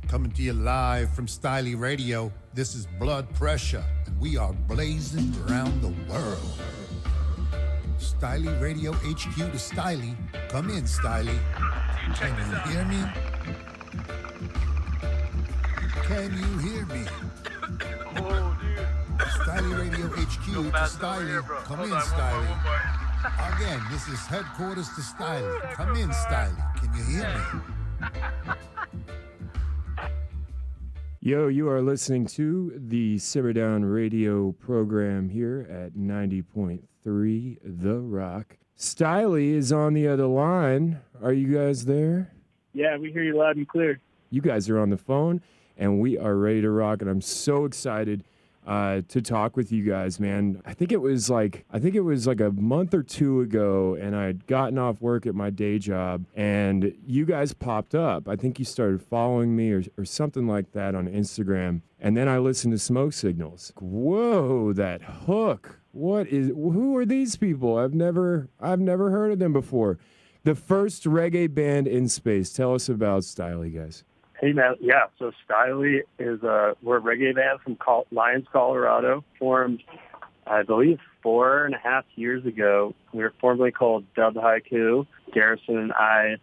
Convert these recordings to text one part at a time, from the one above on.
Coming to you live from Stylie Radio. This is Blood Pressure, and we are blazing around the world. Stylie Radio HQ to Stylie. Come in, Stylie. Can you hear me? Can you hear me? Oh, dude. Stylie Radio HQ to Stylie. Come in, Stylie. Again, this is headquarters to Stylie. Come in, Stylie. Can you hear me? Yo, you are listening to the Simmer Down radio program here at 90.3 The Rock. Stylie is on the other line. Are you guys there? Yeah, we hear you loud and clear. You guys are on the phone, and we are ready to rock, and I'm so excited to talk with you guys, man. I think it was like a month or two ago, and I had gotten off work at my day job, and you guys popped up. I think you started following me or something like that on Instagram, and then I listened to Smoke Signals. Whoa, that hook! Who are these people? I've never heard of them before. The first reggae band in space. Tell us about Stylie, guys. Hey, man. Yeah, so Stylie is we're a reggae band from Lyons, Colorado, formed, I believe, 4.5 years ago. We were formerly called Dub Haiku. Garrison and I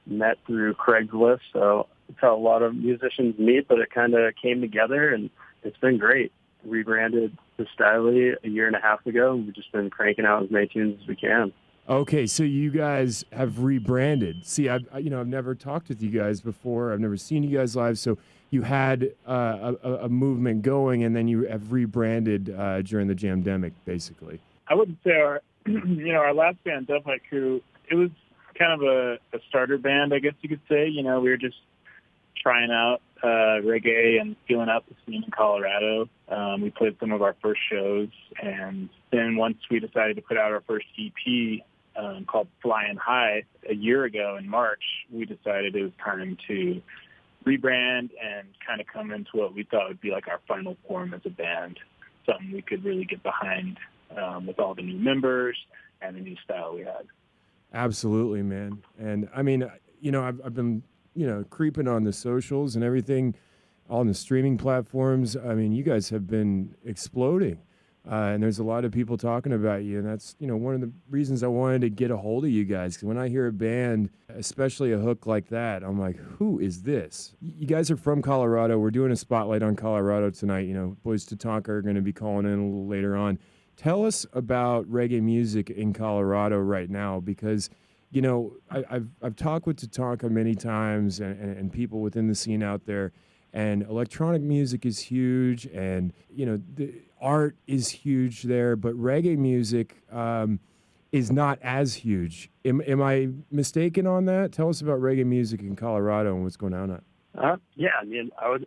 met through Craigslist, so it's how a lot of musicians meet, but it kind of came together, and it's been great. Rebranded to Stylie 1.5 years ago, and we've just been cranking out as many tunes as we can. Okay, so you guys have rebranded. See, I've never talked with you guys before. I've never seen you guys live. So you had a movement going, and then you have rebranded during the Jamdemic, basically. I wouldn't say our last band, Dub Haiku, it was kind of a starter band, I guess you could say. We were just trying out reggae and feeling out the scene in Colorado. We played some of our first shows, and then once we decided to put out our first EP, called Flying High 1 year ago in March, we decided it was time to rebrand and kind of come into what we thought would be like our final form as a band, something we could really get behind with all the new members and the new style we had. Absolutely, man. And I mean, I've been, creeping on the socials and everything, on the streaming platforms. I mean, you guys have been exploding. And there's a lot of people talking about you, and that's, one of the reasons I wanted to get a hold of you guys. Because when I hear a band, especially a hook like that, I'm like, who is this? You guys are from Colorado. We're doing a spotlight on Colorado tonight. Boys to Talk are going to be calling in a little later on. Tell us about reggae music in Colorado right now, because, I've talked with Tatanka many times and people within the scene out there, and electronic music is huge, and, the art is huge there, but reggae music is not as huge. Am I mistaken on that? Tell us about reggae music in Colorado and what's going on. Yeah, I mean, I would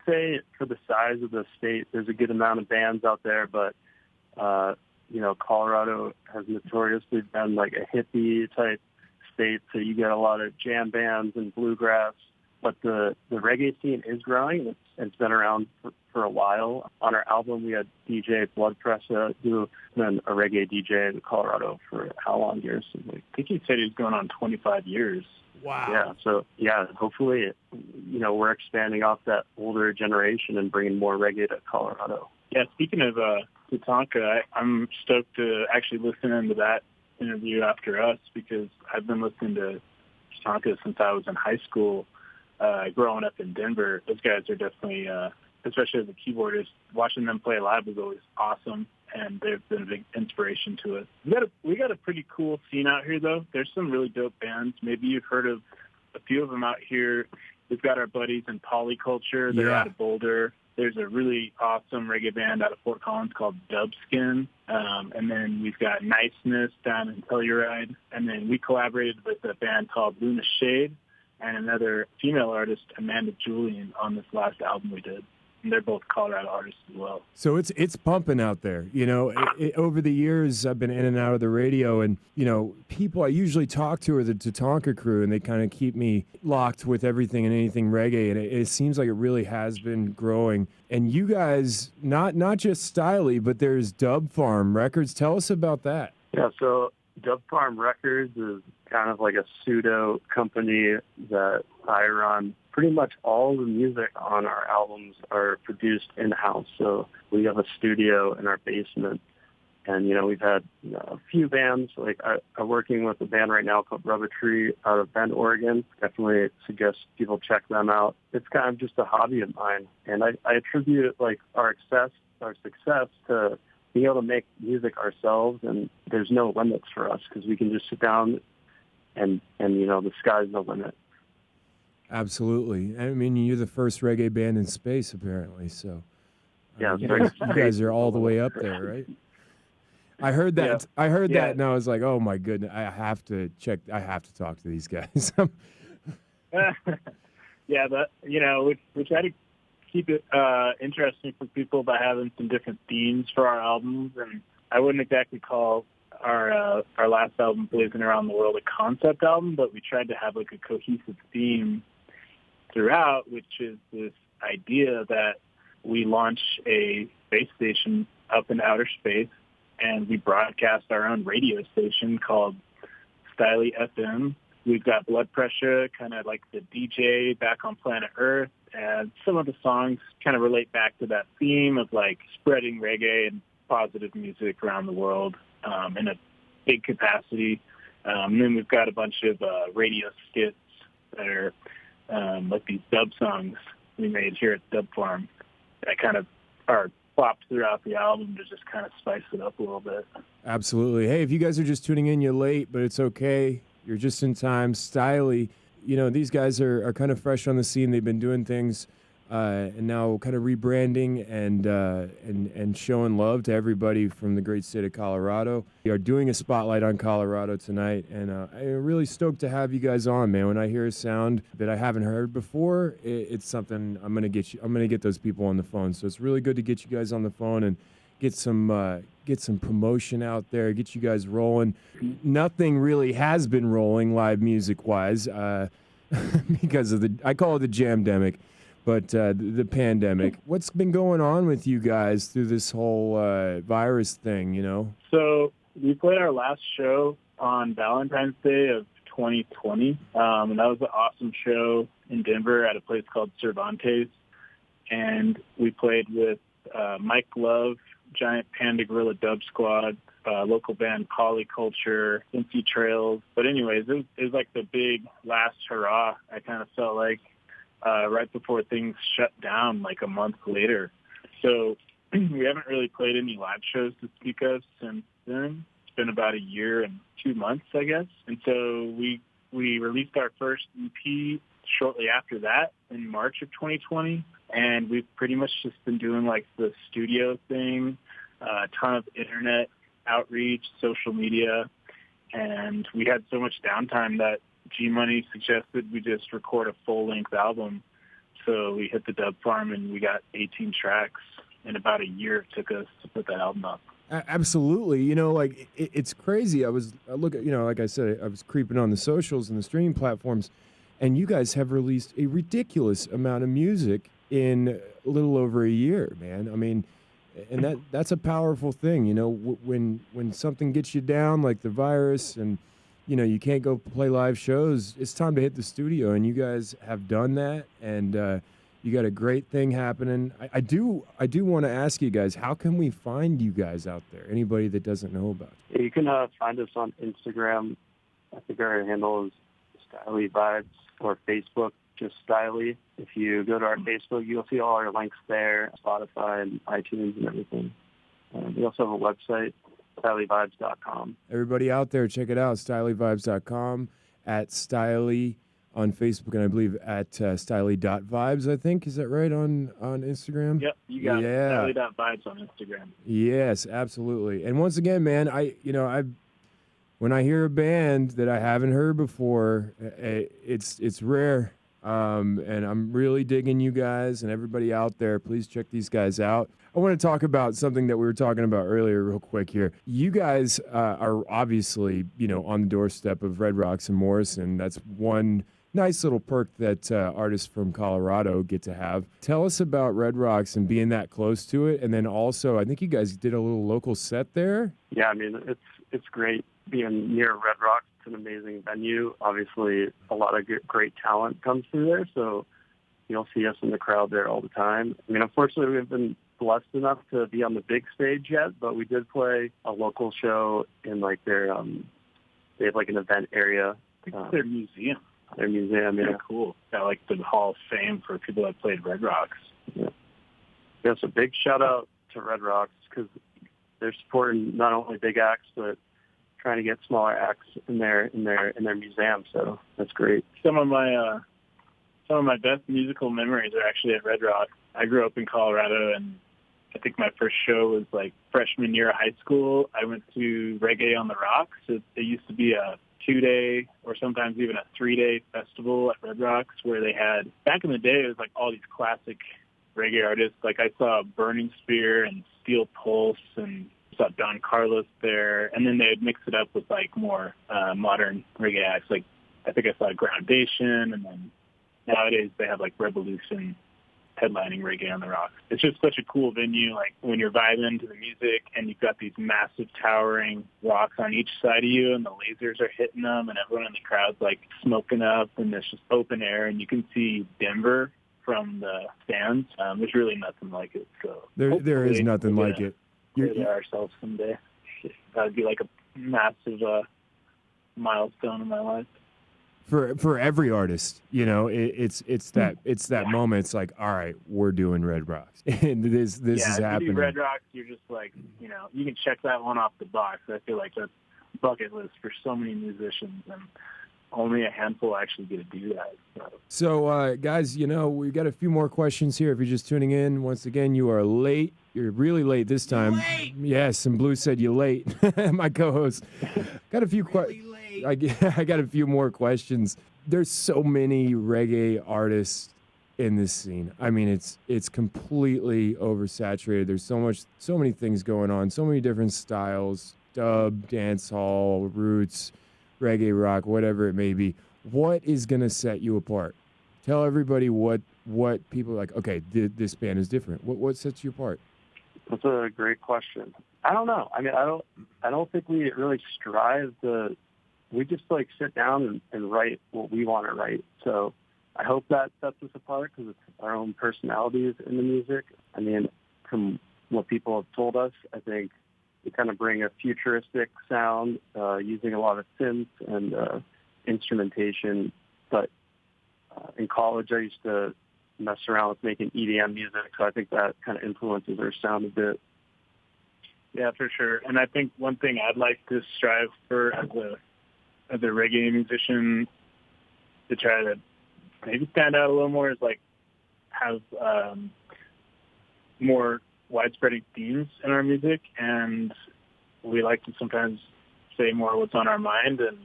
say for the size of the state, there's a good amount of bands out there, but Colorado has notoriously been like a hippie type state, so you get a lot of jam bands and bluegrass. But the reggae scene is growing. It's been around for a while. On our album, we had DJ Blood Pressure, who's been a reggae DJ in Colorado for how long years? I think he said he's going on 25 years. Wow. Yeah, so, hopefully, we're expanding off that older generation and bringing more reggae to Colorado. Yeah, speaking of Tatanka, I'm stoked to actually listen into that interview after us, because I've been listening to Tatanka since I was in high school. Growing up in Denver, those guys are definitely, especially as a keyboardist, watching them play live was always awesome, and they've been a big inspiration to us. We got a pretty cool scene out here, though. There's some really dope bands. Maybe you've heard of a few of them out here. We've got our buddies in Polyculture. They're out of Boulder. There's a really awesome reggae band out of Fort Collins called Dubskin. And then we've got Niceness down in Telluride. And then we collaborated with a band called Luna Shade and another female artist, Amanda Julian, on this last album we did. And they're both Colorado artists as well. So it's pumping out there. Over the years, I've been in and out of the radio, and, people I usually talk to are the Tatanka crew, and they kind of keep me locked with everything and anything reggae, and it seems like it really has been growing. And you guys, not just Stylie, but there's Dub Farm Records. Tell us about that. Yeah, so Dub Farm Records is kind of like a pseudo company that I run pretty much all the music on our albums are produced in-house. So we have a studio in our basement. And, we've had a few bands, like I'm working with a band right now called Rock WUTK out of Bend, Oregon. Definitely suggest people check them out. It's kind of just a hobby of mine. And I attribute like our success to being able to make music ourselves. And there's no limits for us because we can just sit down and the sky's the limit. Absolutely. I mean, you're the first reggae band in space, apparently. So yeah, you guys are all the way up there, right? I heard that. Yeah. I heard that, and I was like, "Oh my goodness! I have to check. I have to talk to these guys." Yeah, but we try to keep it interesting for people by having some different themes for our albums, and I wouldn't exactly call our last album, Blazin Around the World, a concept album, but we tried to have like a cohesive theme throughout, which is this idea that we launch a space station up in outer space. And we broadcast our own radio station called Stylie FM. We've got Blood Pressure, kind of like the DJ back on planet Earth. And some of the songs kind of relate back to that theme of like spreading reggae and positive music around the world in a big capacity. And then we've got a bunch of radio skits that are like these dub songs we made here at Dub Farm that kind of are plopped throughout the album to just kind of spice it up a little bit. Absolutely. Hey, if you guys are just tuning in, you're late, but it's okay. You're just in time. Stylie, these guys are kind of fresh on the scene. They've been doing things and now kind of rebranding and showing love to everybody from the great state of Colorado. We are doing a spotlight on Colorado tonight, and I'm really stoked to have you guys on, man. When I hear a sound that I haven't heard before, it's something I'm gonna get those people on the phone. So it's really good to get you guys on the phone and get some promotion out there, get you guys rolling. Nothing really has been rolling live music wise because of I call it the jamdemic. But the pandemic, what's been going on with you guys through this whole virus thing, So we played our last show on Valentine's Day of 2020, and that was an awesome show in Denver at a place called Cervantes. And we played with Mike Love, Giant Panda Gorilla Dub Squad, local band Polyculture, NC Trails. But anyways, it was like the big last hurrah. I kind of felt like right before things shut down like a month later. So we haven't really played any live shows to speak of since then. It's been about a year and 2 months, I guess. And so we released our first EP shortly after that in March of 2020. And we've pretty much just been doing like the studio thing, a ton of internet outreach, social media. And we had so much downtime that G-Money suggested we just record a full-length album. So we hit the Dub Farm and we got 18 tracks. In about a year it took us to put that album up. Absolutely. It's crazy. I like I said, I was creeping on the socials and the streaming platforms, and you guys have released a ridiculous amount of music in a little over a year, man. I mean, and that's a powerful thing, when something gets you down like the virus and you can't go play live shows, it's time to hit the studio, and you guys have done that, and you got a great thing happening. I do want to ask you guys, how can we find you guys out there? Anybody that doesn't know about it? Yeah, you can find us on Instagram. I think our handle is Stylie Vibes, or Facebook, just Stylie. If you go to our Facebook, you'll see all our links there, Spotify and iTunes and everything. We also have a website, StylieVibes.com. Everybody out there, check it out, StylieVibes.com, at Stylie on Facebook, and I believe at Stylie.vibes, I think. Is that right, on Instagram? Yep, you got it. Stylie.vibes on Instagram. Yes, absolutely. And once again, man, when I hear a band that I haven't heard before, it's rare. And I'm really digging you guys, and everybody out there, please check these guys out. I want to talk about something that we were talking about earlier real quick here. You guys are obviously, on the doorstep of Red Rocks and Morrison. That's one nice little perk that artists from Colorado get to have. Tell us about Red Rocks and being that close to it. And then also, I think you guys did a little local set there. Yeah, I mean, it's great being near Red Rocks. It's an amazing venue. Obviously, a lot of great talent comes through there. So you'll see us in the crowd there all the time. I mean, unfortunately, we've been blessed enough to be on the big stage yet, but we did play a local show in like their they have like an event area. I think it's their museum. Their museum, yeah. Cool. Got like the Hall of Fame for people that played Red Rocks. Yeah. Yes, a big shout out to Red Rocks because they're supporting not only big acts but trying to get smaller acts in their museum. So that's great. Some of my best musical memories are actually at Red Rock. I grew up in Colorado, and I think my first show was like freshman year of high school. I went to Reggae on the Rocks. It used to be a 2-day or sometimes even a 3-day festival at Red Rocks where they had, back in the day, it was like all these classic reggae artists. Like I saw Burning Spear and Steel Pulse and saw Don Carlos there. And then they would mix it up with like more modern reggae acts. Like I think I saw Groundation, and then nowadays they have like Revolution headlining Reggae on the Rocks. It's just such a cool venue, like when you're vibing to the music and you've got these massive towering rocks on each side of you and the lasers are hitting them and everyone in the crowd's like smoking up and there's just open air and you can see Denver from the stands. There's really nothing like it. So there is nothing like it. We'll do ourselves someday. That would be like a massive milestone in my life. For every artist, you know, it's that moment. It's like, all right, we're doing Red Rocks, and this is happening. If you do Red Rocks, you're just like, you know, you can check that one off the box. I feel like that's bucket list for so many musicians, and only a handful actually get to do that. So, guys, you know, we've got a few more questions here. If you're just tuning in, once again, you are late. You're really late this time. Late. Yes, and Blue said you're late. My co-host got a few questions. I got a few more questions. There's so many reggae artists in this scene. I mean, it's completely oversaturated. There's so many things going on, so many different styles, dub, dancehall, roots, reggae, rock, whatever it may be. What is going to set you apart? Tell everybody what people are like, okay, this band is different. What sets you apart? That's a great question. I don't know. I mean, I don't think we really strive to. We just like sit down and write what we want to write. So I hope that sets us apart because it's our own personalities in the music. I mean, from what people have told us, I think we kind of bring a futuristic sound using a lot of synths and instrumentation. But in college, I used to mess around with making EDM music, so I think that kind of influences our sound a bit. Yeah, for sure. And I think one thing I'd like to strive for as a reggae musician to try to maybe stand out a little more is like have more widespread themes in our music, and we like to sometimes say more what's on our mind and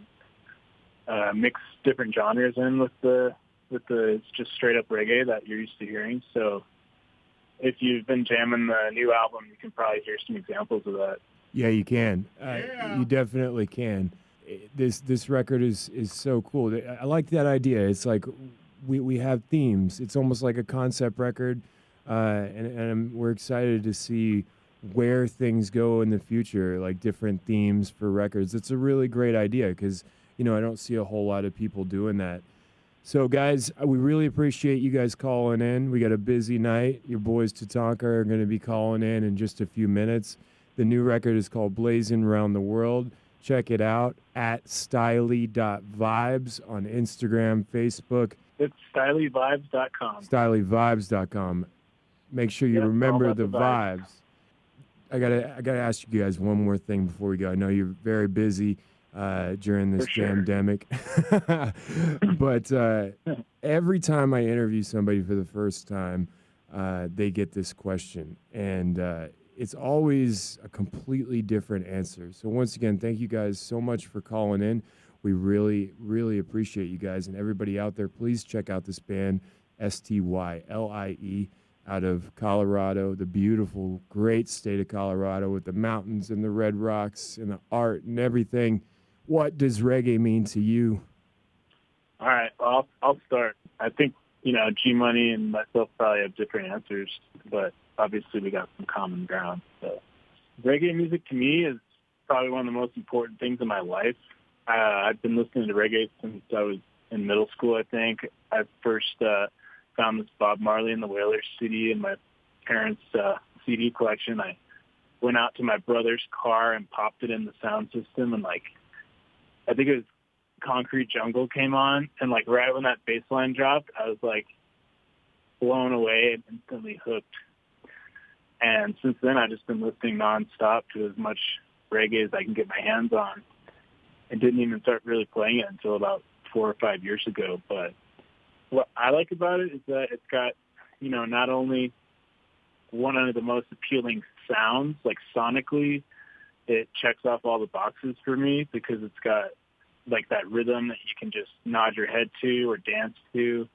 mix different genres in with the just straight up reggae that you're used to hearing. So if you've been jamming the new album, you can probably hear some examples of that. Yeah, you can. You definitely can. This record is so cool. I like that idea. It's like we have themes. It's almost like a concept record, and we're excited to see where things go in the future, like different themes for records. It's a really great idea because, you know, I don't see a whole lot of people doing that. So, guys, we really appreciate you guys calling in. We got a busy night. Your boys Tatanka are going to be calling in just a few minutes. The new record is called Blazin' Around the World. Check it out at stylie.vibes on Instagram, Facebook. It's stylievibes.com. Stylievibes.com. Make sure you remember the vibes. I gotta ask you guys one more thing before we go. I know you're very busy during this pandemic. But every time I interview somebody for the first time, they get this question. And it's always a completely different answer. So once again, thank you guys so much for calling in. We really, really appreciate you guys. And everybody out there, please check out this band, Stylie, out of Colorado, the beautiful, great state of Colorado with the mountains and the red rocks and the art and everything. What does reggae mean to you? All right, well, I'll start. I think, you know, G-Money and myself probably have different answers, but obviously we got some common ground. So reggae music to me is probably one of the most important things in my life. I've been listening to reggae since I was in middle school, I think. I first found this Bob Marley and the Wailers CD in my parents' CD collection. I went out to my brother's car and popped it in the sound system, and like, I think it was Concrete Jungle came on, and like right when that bass line dropped, I was like blown away and instantly hooked. And since then, I've just been listening nonstop to as much reggae as I can get my hands on, and didn't even start really playing it until about 4 or 5 years ago. But what I like about it is that it's got, you know, not only one of the most appealing sounds, like sonically, it checks off all the boxes for me because it's got like that rhythm that you can just nod your head to or dance to.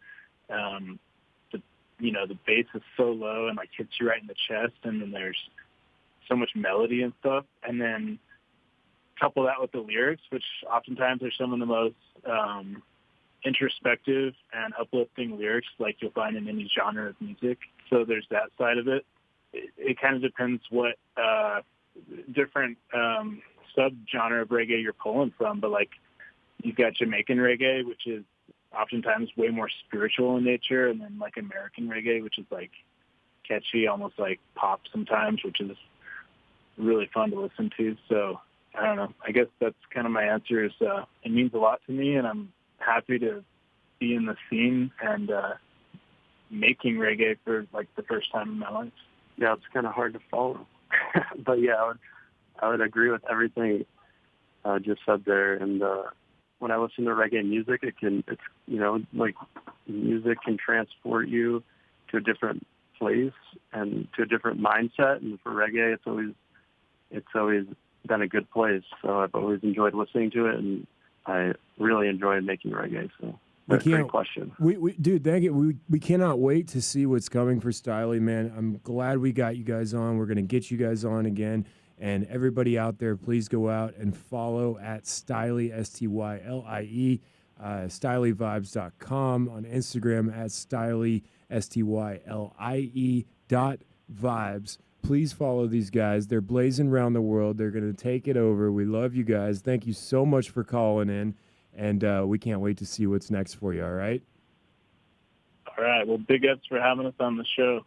The bass is so low and like hits you right in the chest, and then there's so much melody and stuff. And then couple that with the lyrics, which oftentimes are some of the most introspective and uplifting lyrics like you'll find in any genre of music. So there's that side of it. It kind of depends what different sub-genre of reggae you're pulling from, but like you've got Jamaican reggae, which is oftentimes way more spiritual in nature, and then like American reggae, which is like catchy, almost like pop sometimes, which is really fun to listen to. So I don't know. I guess that's kind of my answer is it means a lot to me, and I'm happy to be in the scene and making reggae for like the first time in my life. Yeah, it's kind of hard to follow. But yeah, I would agree with everything just said there. And when I listen to reggae music, it's like music can transport you to a different place and to a different mindset. And for reggae, it's always been a good place. So I've always enjoyed listening to it, and I really enjoy making reggae. So that's a great question. Dude, thank you. We cannot wait to see what's coming for Stylie, man. I'm glad we got you guys on. We're going to get you guys on again. And everybody out there, please go out and follow at Stylie, STYLIE, StylieVibes.com, on Instagram at Stylie, STYLIE.vibes. Please follow these guys. They're blazing around the world. They're going to take it over. We love you guys. Thank you so much for calling in, and we can't wait to see what's next for you, all right? All right. Well, big ups for having us on the show.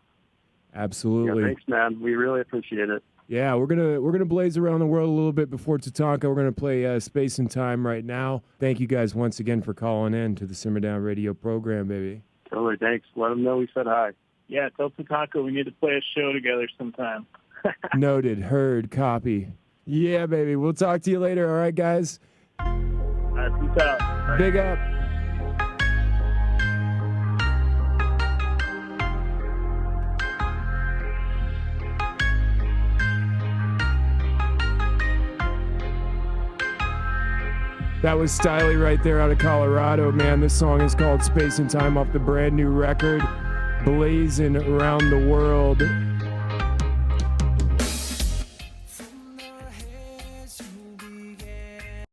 Absolutely. Yeah, thanks, man. We really appreciate it. Yeah, we're gonna blaze around the world a little bit before Tatanka. We're gonna play Space and Time right now. Thank you guys once again for calling in to the Simmer Down Radio program, baby. Totally, thanks. Let them know we said hi. Yeah, tell Tatanka we need to play a show together sometime. Noted, heard, copy. Yeah, baby. We'll talk to you later. All right, guys. All right, peace out. Big up. That was Stylie right there out of Colorado, man. This song is called Space and Time off the brand new record, Blazin' Around the World.